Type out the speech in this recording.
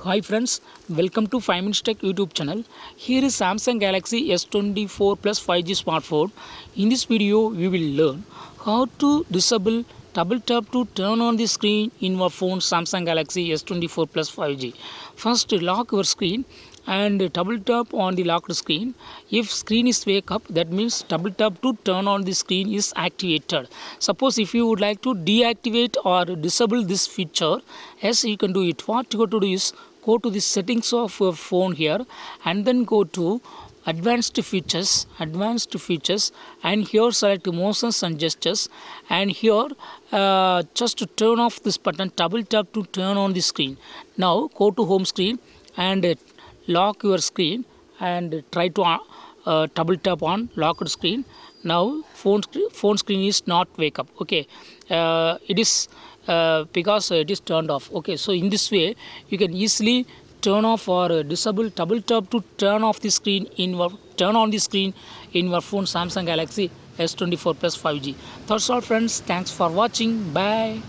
Hi friends, welcome to 5 Minutes Tech YouTube channel. Here is Samsung Galaxy S24 Plus 5G smartphone. In this video, we will learn how to disable double tap to turn on the screen in your phone Samsung Galaxy S24 Plus 5G. First, lock your screen and double tap on the locked screen. If screen is wake up, that means double tap to turn on the screen is activated. Suppose if you would like to deactivate or disable this feature, yes, you can do it. What you got to do is go to the settings of your phone here and then go to advanced features, and here select motions and gestures, and here just to turn off this button, double tap to turn on the screen. Now go to home screen and lock your screen and try to double tap on locked screen. Now phone screen is not wake up. Okay, it is because it is turned off. Okay, so in this way you can easily turn off or disable double tap to turn off the screen in your turn on the screen in your phone Samsung Galaxy S24 Plus 5G. That's all friends, thanks for watching, bye.